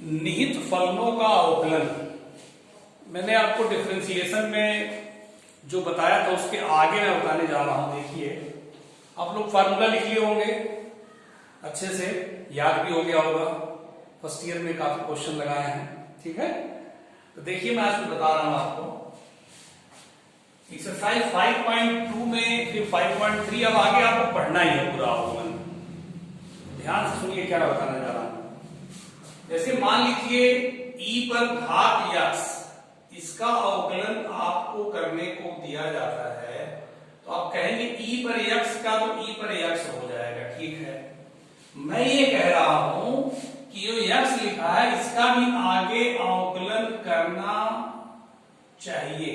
निहित फलनों का अवकलन। मैंने आपको डिफरेंशिएशन में जो बताया था उसके आगे मैं बताने जा रहा हूं। देखिए, आप लोग फार्मूला लिख लिए होंगे, अच्छे से याद भी हो गया होगा, फर्स्ट ईयर में काफी क्वेश्चन लगाए हैं, ठीक है। तो देखिए, मैं आज बता रहा हूं आपको एक्सरसाइज 5.2 में, फिर 5.3, अब आगे आपको पढ़ना ही है पूरा अवकलन। ध्यान से सुनिए क्या बताने जा रहा हूं। जैसे मान लीजिए e पर घात यक्स, इसका अवकलन आपको करने को दिया जाता है, तो आप कहेंगे e पर यक्स का, तो e पर यक्स हो जाएगा, ठीक है। मैं ये कह रहा हूं कि जो यक्स लिखा है इसका भी आगे अवकलन करना चाहिए,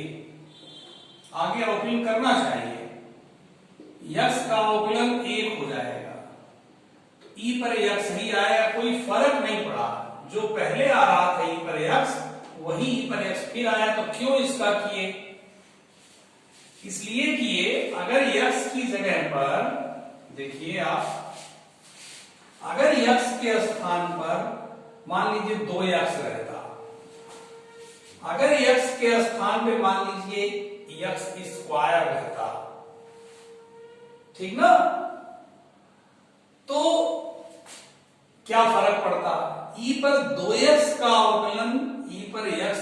आगे अवकलन करना चाहिए। यक्स का अवकलन 1 हो जाएगा, तो e पर यक्स ही आएगा, कोई फर्क नहीं पड़ा। जो पहले आ रहा था e पर यक्स, वही e पर यक्स फिर आया। तो क्यों इसका किए? इसलिए किए, अगर यक्स की जगह पर देखिए आप, अगर यक्स के स्थान पर मान लीजिए 2 यक्स रहता, अगर यक्स के स्थान पे मान लीजिए यक्स स्क्वायर रहता, ठीक ना, तो क्या फर्क पड़ता? e पर 2x का अवकलन e पर x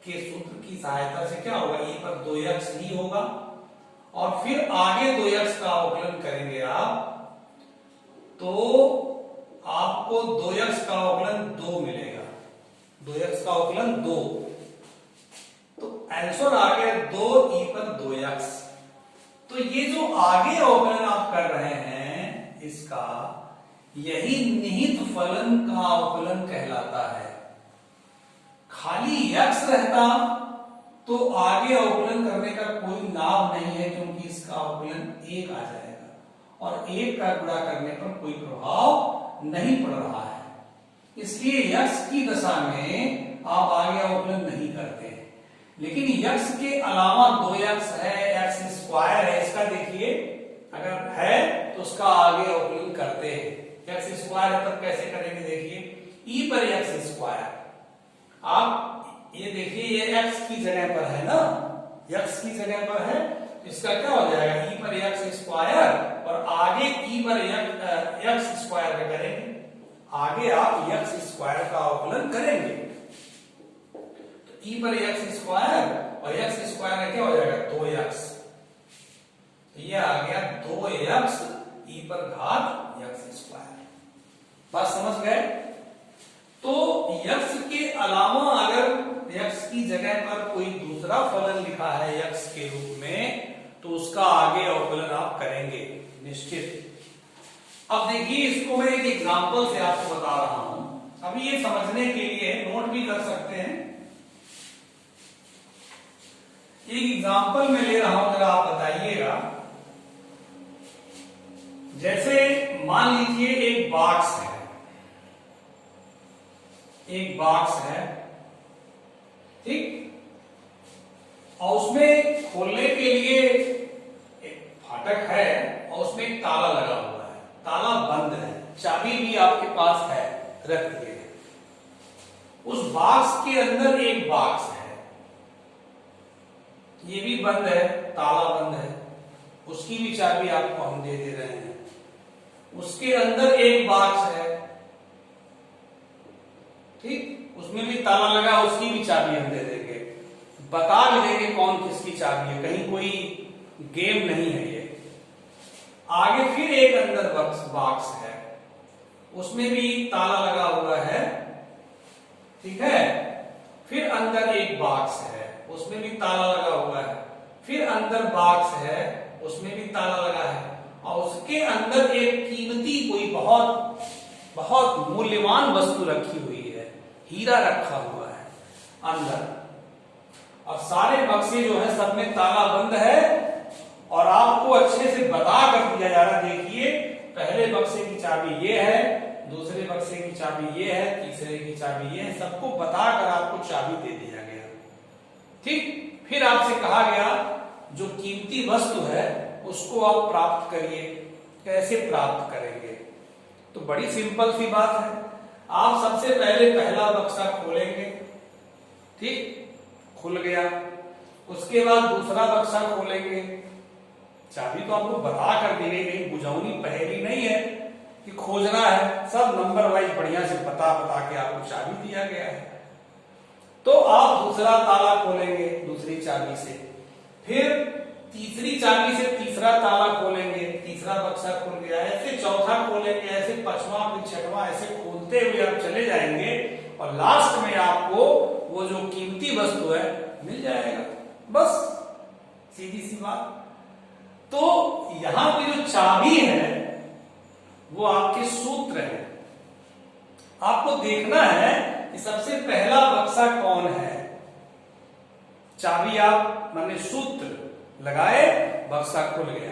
के सूत्र की सहायता से क्या होगा? e पर 2x ही होगा, और फिर आगे 2x का अवकलन करेंगे आप, तो आपको 2x का अवकलन 2 मिलेगा, 2x का अवकलन 2, तो आंसर आ गया 2 e पर 2x। तो ये जो आगे अवकलन आप कर रहे हैं, इसका यही निहित फलन का अवकलन कहलाता है। खाली x रहता तो आगे अवकलन करने का कोई नाम नहीं है, क्योंकि इसका अवकलन 1 आ जाएगा, और 1 का गुणा करने पर कोई प्रभाव नहीं पड़ रहा है। इसलिए x की दशा में आप आगे अवकलन नहीं करते हैं। लेकिन x के अलावा 2x है, x स्क्वायर है, इसका देखिए अगर है तो उसका आगे अवकलन करते हैं। x स्क्वायर है तब कैसे करेंगे? देखिए, e पर x स्क्वायर, आप ये देखिए ये x की जगह पर है ना, x की जगह पर है, तो इसका क्या हो जाएगा? e पर x स्क्वायर, और आगे e पर x स्क्वायर का करेंगे, आगे आप x स्क्वायर का अवकलन करेंगे, तो e पर x स्क्वायर और x स्क्वायर का क्या हो जाएगा? 2x, तो ये आ गया 2x e पर घात x स्क्वायर। बात समझ गए? तो x के अलावा अगर x की जगह पर कोई दूसरा फलन लिखा है x के रूप में, तो उसका आगे अवकलन आप करेंगे निश्चित। अब देखिए, इसको मैं एक एग्जांपल से आपको बता रहा हूं, अभी ये समझने के लिए नोट भी कर सकते हैं। एक एग्जांपल में ले रहा हूं, जरा आप बताइएगा। जैसे मान लीजिए एक बॉक्स है, एक बॉक्स है, ठीक, और उसमें खोलने के लिए एक फाटक है, और उसमें एक ताला लगा हुआ है, ताला बंद है, चाबी भी आपके पास है, रख दिए है। उस बॉक्स के अंदर एक बॉक्स है, ये भी बंद है, ताला बंद है, उसकी भी चाबी आपको हम दे रहे हैं। उसके अंदर एक बॉक्स है, ठीक, उसमें भी ताला लगा, उसकी भी चाबी हम दे देंगे, बता भी देंगे कौन किसकी चाबी है, कहीं कोई गेम नहीं है ये। आगे फिर एक अंदर बॉक्स है, उसमें भी ताला लगा हुआ है, ठीक है, फिर अंदर एक बॉक्स है, उसमें भी ताला लगा हुआ है, फिर अंदर बॉक्स है, उसमें भी ताला लगा है, और उसके अंदर एक कीमती कोई बहुत बहुत मूल्यवान वस्तु रखी हुई है, हीरा रखा हुआ है अंदर। अब सारे बक्से जो है सब में ताला बंद है, और आपको अच्छे से बता कर दिया जा रहा, देखिए पहले बक्से की चाबी ये है, दूसरे बक्से की चाबी ये है, तीसरे की चाबी ये है, सबको बताकर आपको चाबी दे दिया गया, ठीक। फिर आपसे कहा गया जो कीमती वस्तु है उसको आप प्राप्त करिए। कैसे प्राप्त करेंगे? तो बड़ी सिंपल सी बात है, आप सबसे सबसे पहले पहला बक्सा खोलेंगे, ठीक, खुल गया। उसके बाद दूसरा बक्सा खोलेंगे। चाबी तो आपको बता कर दी गई, कहीं बुझाऊनी पहेली नहीं है कि खोजना है, सब नंबर वाइज बढ़िया से बता के आपको चाबी दिया गया है। तो आप दूसरा ताला खोलेंगे दूसरी चाबी से, फिर तीसरी चाबी से तीसरा ताला खोलेंगे, तीसरा बक्सा खुल गया, ऐसे चौथा खोलेंगे, ऐसे पांचवा, फिर छठवां, ऐसे खोलते हुए आप चले जाएंगे और लास्ट में आपको वो जो कीमती वस्तु है मिल जाएगा। बस सीधी सी बात। तो यहां पे जो चाबी है वो आपके सूत्र है। आपको देखना है कि सबसे पहला बक्सा कौन है। चाबी आप माने सूत्र लगाए, बक्सा खुल गया,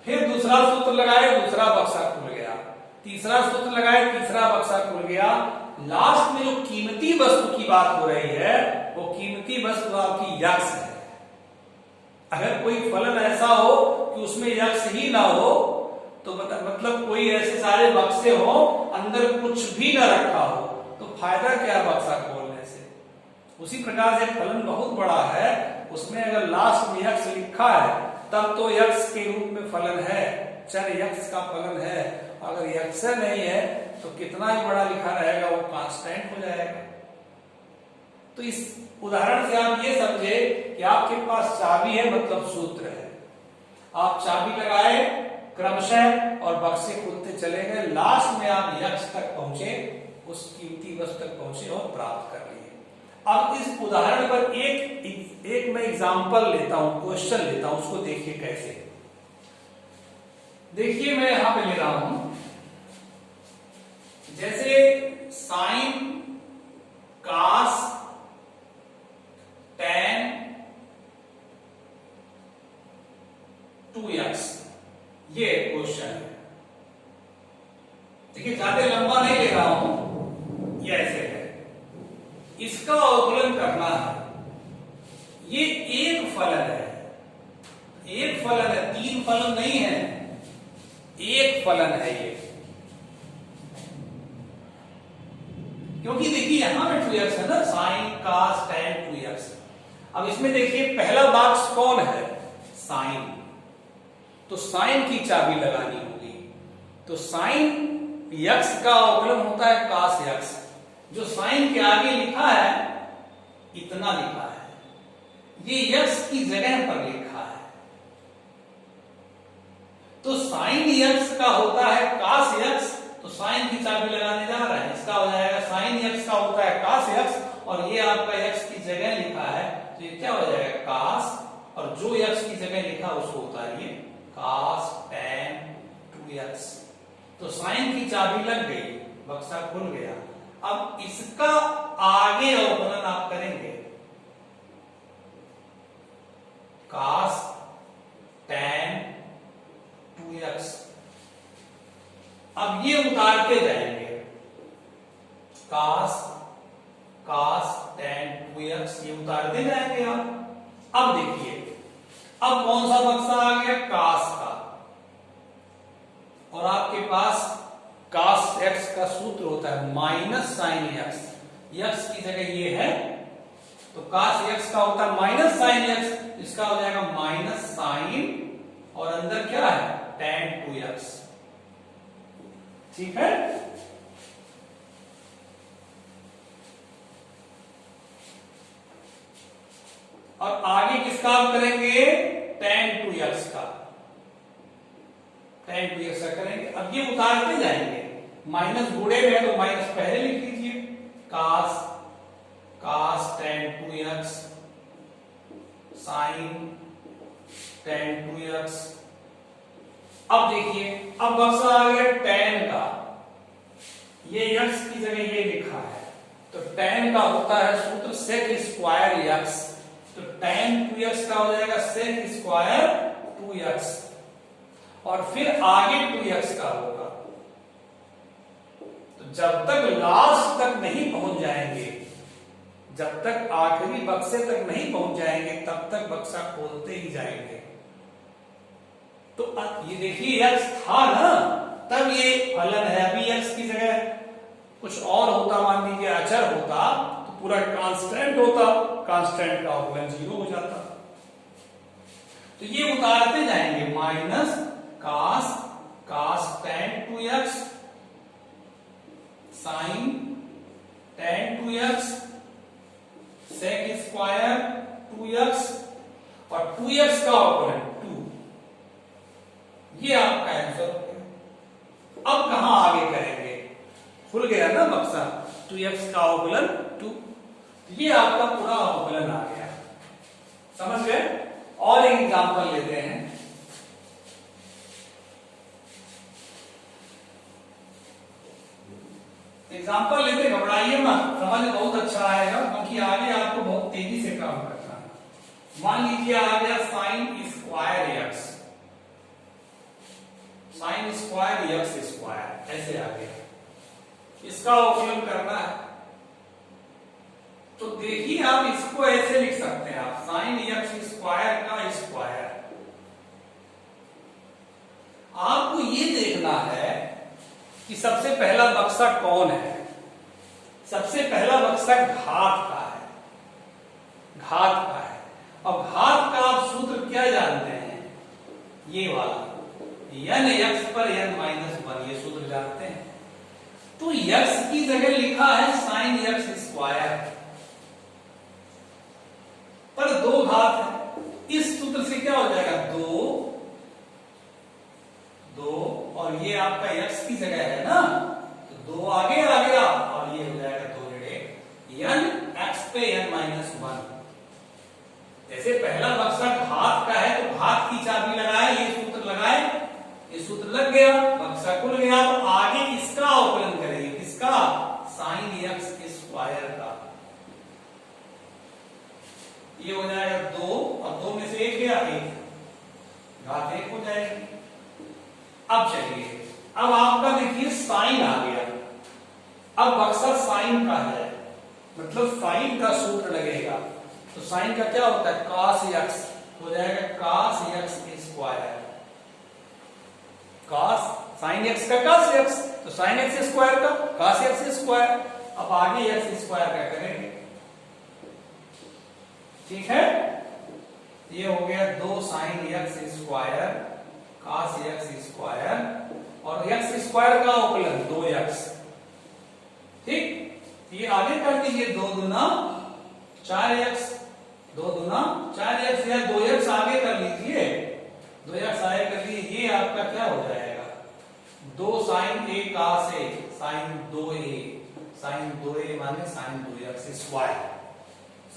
फिर दूसरा सूत्र लगाए, दूसरा बक्सा खुल गया, तीसरा सूत्र लगाए, तीसरा बक्सा खुल गया। लास्ट में जो कीमती वस्तु की बात हो रही है वो कीमती वस्तु आपकी यक्ष है। अगर कोई फलन ऐसा हो कि उसमें यक्ष ही ना हो तो मतलब कोई ऐसे सारे बक्से हो अंदर कुछ भी ना रखा हो तो फायदा क्या बक्सा खोलने से। उसी प्रकार से फलन बहुत बड़ा है, उसमें अगर लास्ट में यक्ष लिखा है तब तो यक्ष के रूप में फलन है, चर यक्ष का फलन है। अगर यक्ष नहीं है तो कितना ही बड़ा लिखा रहेगा वो कांस्टेंट हो जाएगा। तो इस उदाहरण से आप ये समझे कि आपके पास चाबी है मतलब सूत्र है। आप चाबी लगाए क्रमशः और बक्से खुलते चले गए, लास्ट में आप यक्ष तक पहुंचे, उस कीमती वस्तु तक पहुंचे और प्राप्त कर लिए। अब इस उदाहरण पर एक मैं एग्जांपल लेता हूं, क्वेश्चन लेता हूं, उसको देखिए कैसे। देखिए मैं यहां पे ले रहा हूं, जैसे साइन कास tan 2x, ये क्वेश्चन है। देखिए ज्यादा लंबा नहीं ले रहा हूं, ये ऐसे है, इसका अवकलन करना है। ये एक फलन है, एक फलन है, तीन फलन नहीं है, एक फलन है ये। क्योंकि देखिए यहां में 2x है ना, साइन कास tan 2x। अब इसमें देखिए पहला बॉक्स कौन है, साइन, तो साइन की चाबी लगानी होगी। तो साइन यक्स का अवकलन होता है कास यक्स। जो साइन के आगे लिखा है इतना लिखा है, ये यक्स की जगह पर लिखा है। तो साइन यक्स का होता है कास यक्स, तो साइन की चाबी लगाने जा रहा है, इसका हो जाएगा साइन यक्स का होता है कास यक्स, और ये आपका यक्स की जगह लिखा है तो ये क्या हो जाएगा कास, और जो यक्स की जगह लिखा उसको उतारिए कास tan 2x। तो साइन की चाबी लग गई, बक्सा खुल गया। अब इसका आगे अवकलन आप करेंगे, कास tan 2x। अब ये उतारते जाएंगे, कास tan 2x, ये उतारते जाएंगे आप। अब देखिए अब कौन सा बक्सा आ गया, कास का, और आपके पास कास x का सूत्र होता है माइनस साइन x, x की जगह ये है तो कास x का होता है माइनस साइन x, इसका हो जाएगा माइनस साइन और अंदर क्या है tan 2x। ठीक है, और आगे किसका आप करेंगे, tan 2x का, tan 2x का करेंगे। अब ये उतारते जाएंगे, माइनस बूढ़े में है तो माइनस पहले लिख लीजिए, कास tan 2x sign tan 2x। अब देखिए अब बक्सा आ गया tan का, ये x की जगह ये लिखा है तो tan का होता है सूत्र sec स्क्वायर x, तो tan 2x का हो जाएगा sec स्क्वायर 2x, और फिर आगे 2x का होगा। तो जब तक लास्ट तक नहीं पहुंच जाएंगे, जब तक आखिरी बक्से तक नहीं पहुंच जाएंगे तब तक बक्सा खोलते ही जाएंगे। तो ये देखिए x था ना, तब ये फलन है, अभी x की जगह कुछ और होता, मान लीजिए अचर होता, तो पूरा कांस्टेंट होता, कांस्टेंट का अवकलन 0 हो जाता। तो ये उतारते जाएंगे, minus cos tan 2x sin tan 2x sec square 2x और 2x का अवकलन 2। ये आपका आंसर हो गया। अब कहां आगे करेंगे, खुल गया ना बक्सा, 2x का अवकलन 2, ये आपका पूरा अवकलन आ गया। समझ गए? और एक एग्जांपल लेते हैं। एग्जांपल लेते, घबराइए मत, समझ बहुत अच्छा आएगा, क्योंकि आगे आपको बहुत तेजी से काम करना है। मान लीजिए आ गया sin square x, sin square x square, ऐसे आ गया, इसका अवकलन करना है। तो देखिए आप इसको ऐसे लिख सकते हैं, आप sin x स्क्वायर का स्क्वायर। आपको ये देखना है कि सबसे पहला बक्सा कौन है। सबसे पहला बक्सा घात का है, घात का है। अब घात का आप सूत्र क्या जानते हैं, ये वाला n x पर n माइनस 1, ये सूत्र जानते हैं। तो x की जगह लिखा है sin x स्क्वायर, पर 2 घात है, इस सूत्र से क्या हो जाएगा, 2 और ये आपका x की जगह है ना, तो 2 आगे आ गया और ये हो जाएगा 2 जड़े n x पे n माइनस 1। जैसे पहला बक्सा घात का है तो घात की चाबी लगाए, ये सूत्र लगाए, ये सूत्र लग गया, बक्सा खुल गया। तो आगे इसका अवकलन करेंगे, किसका, sin x स्क्वायर का। ये हो जाएगा 2 और 2 में से 1 गया, 1 घात 1 हो जाएगी। अब चलिए, अब आपका देखिए साइन आ गया, अब बक्सा साइन का है, मतलब साइन का सूत्र लगेगा। तो साइन का क्या होता है, cos x हो जाएगा cos x square, cos sin x का cos x, तो sin x स्क्वायर का cos x स्क्वायर। अब आगे x स्क्वायर का करेंगे, ठीक है। ये हो गया 2 sin x square cos x square और x स्क्वायर का अवकलन 2x, ठीक। ये आगे कर दीजिए, 2 दूना 4x, 2 दूना 4x या 2x आगे कर लीजिए, 2x आगे कर लीजिए। ये आपका क्या हो जाएगा, 2 sin a cos a sin 2a, sin 2a माने sin 2x square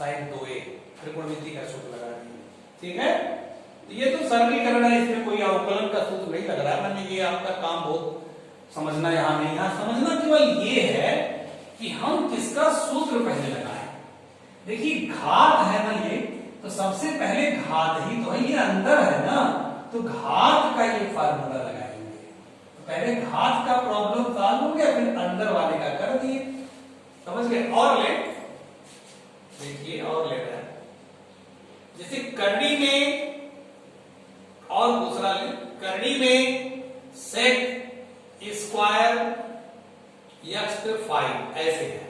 sin 2a, त्रिकोणमिति का सूत्र लगा दिए, ठीक है। तो ये तो सरलीकरण है, इसमें कोई अवकलन का सूत्र नहीं लग रहा है। मान लीजिए आपका काम बहुत समझना यहाँ नहीं, यहाँ समझना केवल ये है कि हम किसका सूत्र पहले लगाएं। देखिए घात है ना ये, तो सबसे पहले घात ही तो है, ये अंदर है ना, तो घात का ये फार्मूला लगाएंगे। तो पहले घात का प्रॉब्लम सॉल्व हो गया, फिर अंदर वाले का कर दिए, समझ गए। और ले, देखिए और ले रहा है, जैसे करनी में, और दूसरा ले, करनी में sec स्क्वायर x पे 5 ऐसे है।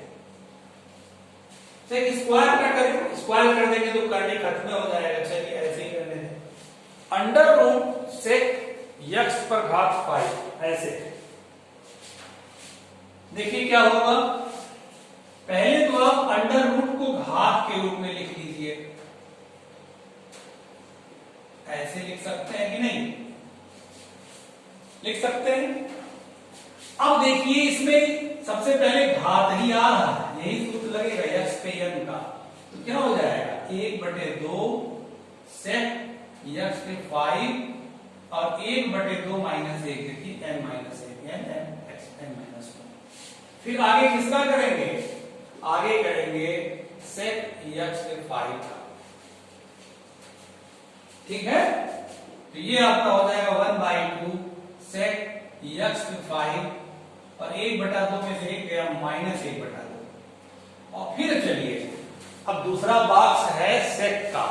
sec स्क्वायर का करें, स्क्वायर कर देंगे तो करनी खत्म हो जाएगा, चलिए ऐसे ही करने दें। अंडर रूट sec x पर घात 5 ऐसे, देखिए क्या होगा। पहले तो आप अंडर रूट को घात के रूप में लिख लीजिए, ऐसे लिख सकते हैं कि नहीं, लिख सकते हैं। अब देखिए इसमें सबसे पहले घात ही आ रहा है, यही सूत्र लगेगा x पे n का, तो क्या हो जाएगा 1/2 sec x पे 5 और 1/2 माइनस 1, देखिए n minus 1 n x n minus 1। फिर आगे किसका करेंगे, आगे करेंगे sec x पे 5 का, ठीक है। तो ये आपका हो जाएगा 1/2 sec x पे 5 और 1/2 में से 1 गया माइनस 1/2। और फिर चलिए अब दूसरा बॉक्स है sec का,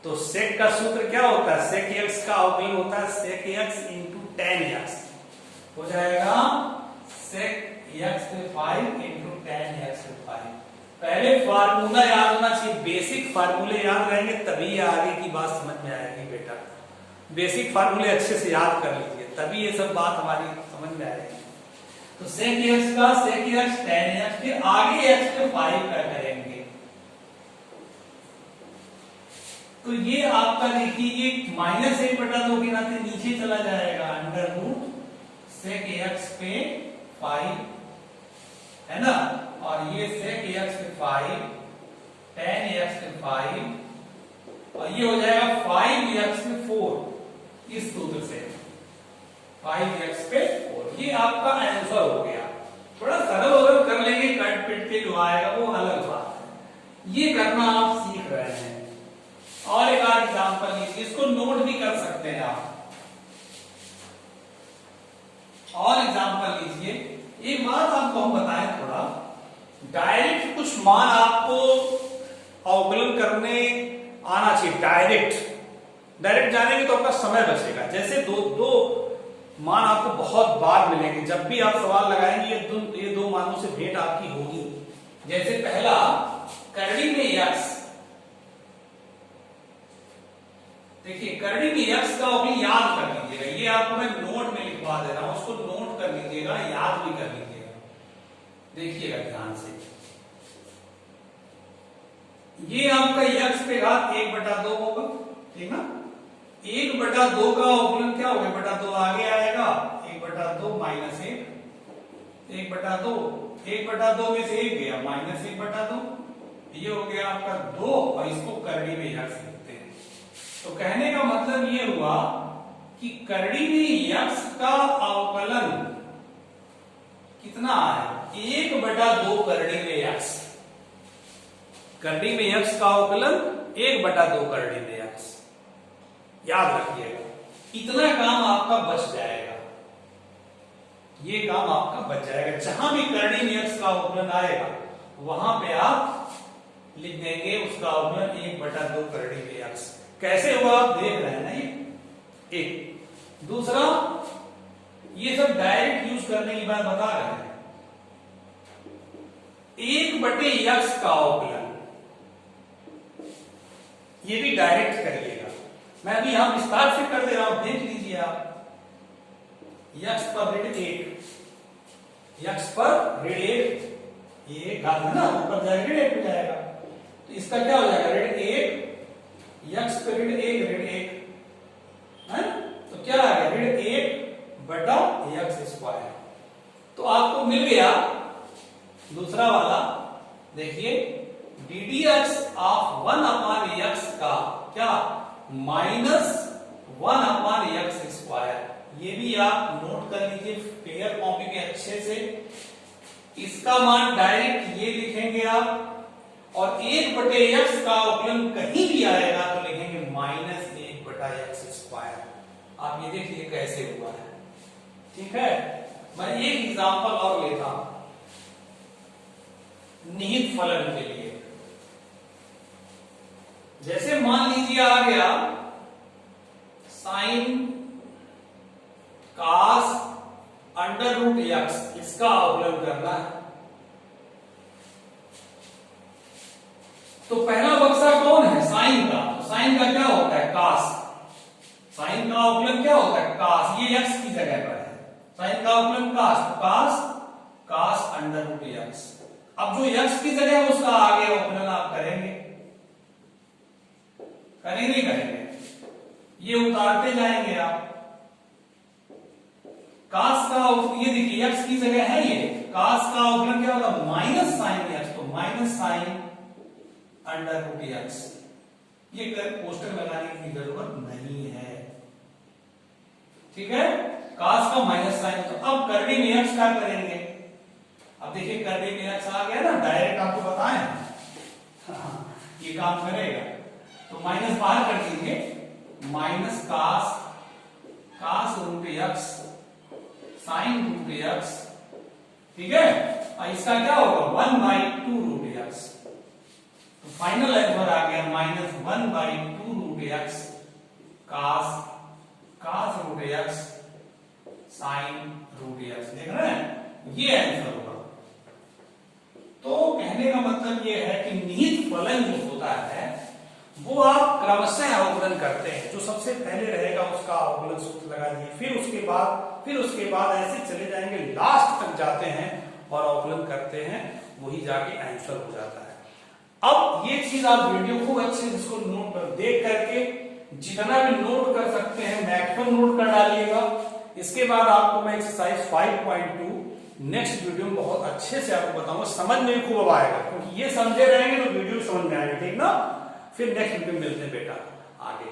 तो sec का सूत्र क्या होता है, sec x का अवकलन होता है sec x into tan x, हो जाएगा sec x पे 5 इंटू tan x पे 5। पहले फार्मूला याद होना चाहिए, बेसिक फार्मूले याद रहेंगे तभी आगे की बात समझ में आएगी बेटा। बेसिक फार्मूले अच्छे से याद कर लीजिए तभी ये सब बात हमारी समझ में आएगी। तो sec x का sec x tan x, फिर आगे x पे 5 का करेंगे। तो ये आपका देखिए ये -1/2 के नाते नीचे चला जाएगा, अंडर रूट sec x पे 5 है ना, और ये sec x पे 5 tan x पे 5 और ये हो जाएगा 5x पे 4 इस सूत्र से 5x पे 4। ये आपका आंसर हो गया। थोड़ा सरल अगर कर लेंगे कट पिट के जो आएगा वो अलग बात है, ये करना आप सीख रहे हैं। और एक आध एग्जांपल लीजिए, इसको नोट भी कर सकते हैं आप। और एग्जांपल लीजिए, एक बात आपको हम बताएं, थोड़ा डायरेक्ट कुछ मान आपको अवकलन करने आना चाहिए। डायरेक्ट जानेंगे तो आपका समय बचेगा। जैसे दो मान आपको बहुत बार मिलेंगे, जब भी आप सवाल लगाएंगे ये दो मानों से भेंट आपकी होगी। जैसे पहला करड़ी में x, देखिए करड़ी में x का अवकलन याद कर लीजिएगा, ये आपको मैं नोट में लिखवा दे रहा हूं, उसको नोट कर लीजिएगा, याद भी कर लीजिएगा। देखिएगा ध्यान से, ये आपका x पे घात 1/2 होगा, ठीक ना। 1/2 का अवकलन क्या होगा, 1/2 आगे आएगा, 1/2 -1, 1/2, 1/2 में से 1 गया -1/2, ये हो गया आपका 2 और इसको करड़ी में x लिखते हैं। तो कहने का मतलब ये हुआ कि करड़ी में x का अवकलन कितना है, 1/2 करड़ी में x। करड़ी में x का अवकलन 1/2 करड़ी में x, याद रखिएगा। इतना काम आपका बच जाएगा, ये काम आपका बच जाएगा। जहां भी करड़ी में x का अवकलन आएगा वहां पे आप लिख देंगे उसका अवकलन 1/2 करड़ी में x। कैसे हुआ आप देख रहे हैं ना, ये एक। दूसरा, ये सब डायरेक्ट यूज करने की बात बता रहे हैं। 1/x का अवकलन ये भी डायरेक्ट करिएगा, मैं अभी यहां विस्तार से कर दे रहा हूं, देख लीजिए आप। x पर ऋण 1, x पर ऋण 1, ये घात है ना, ऊपर जाएगा ऋण 1 हो जाएगा, तो इसका क्या हो जाएगा ऋण 1, x पे ऋण 1 है, तो क्या आ गया ऋण 1/x²। तो आपको मिल गया दूसरा वाला, देखिए ddx ऑफ 1/x का क्या -1/x²। ये भी आप नोट कर लीजिए फिगर कॉपी पे अच्छे से। इसका मान डायरेक्ट ये लिखेंगे आप, और 1/x का अवकलन कहीं भी आएगा तो लिखेंगे -1/x²। आप ये देखिए कैसे हुआ है, ठीक है। मैं एक एग्जांपल और लेता हूं निहित फलन के लिए। जैसे मान लीजिए आ गया sin cos √x, इसका अवकलन करना है। तो पहला बक्सा कौन है, साइन का। तो साइन का क्या होता है, cos। साइन का अवकलन क्या होता है, cos। ये x की जगह पर है, साइन का अवकलन cos, cos √x। अब जो x की जगह है उसका आगे अवकलन आप करेंगे, ये उतारते जाएंगे आप। cos का, ये देखिए x की जगह है ये, cos का अवकलन क्या होगा, -sin x, तो -sin √x। ये पोस्टर लगाने की जरूरत नहीं है, ठीक है। cos का -sin, तो अब करड़ी में x क्या करेंगे। अब देखिए करड़ी में x आ गया ना, डायरेक्ट आपको बताएं ये काम करेगा। तो माइनस बाहर कर दीजिए, -cos √x sin √x, ठीक है। और इसका क्या होगा 1/2 √x। तो फाइनल आंसर आ गया -1/2 √x cos √x sin √x। देख रहे हैं, ये आंसर होगा। मतलब ये है कि निहित फलन जो होता है वो आप क्रमशः अवकलन करते हैं। जो सबसे पहले रहेगा उसका अवकलन सूत्र लगा दिए, फिर उसके बाद ऐसे चले जाएंगे, लास्ट तक जाते हैं और अवकलन करते हैं, वही जाके आंसर हो जाता है। अब ये चीज आप वीडियो को अच्छे से इसको नोट कर, देख करके जितना भी नोट कर सकते हैं मैक्सिमम नोट कर डालिएगा। इसके बाद आपको मैं एक्सरसाइज 5.2 नेक्स्ट वीडियो में बहुत अच्छे से आपको बताऊंगा, समझ में खूब आएगा, क्योंकि ये समझे रहेंगे तो वीडियो समझ में आएगा, ठीक ना। फिर नेक्स्ट वीडियो में मिलते हैं बेटा आगे।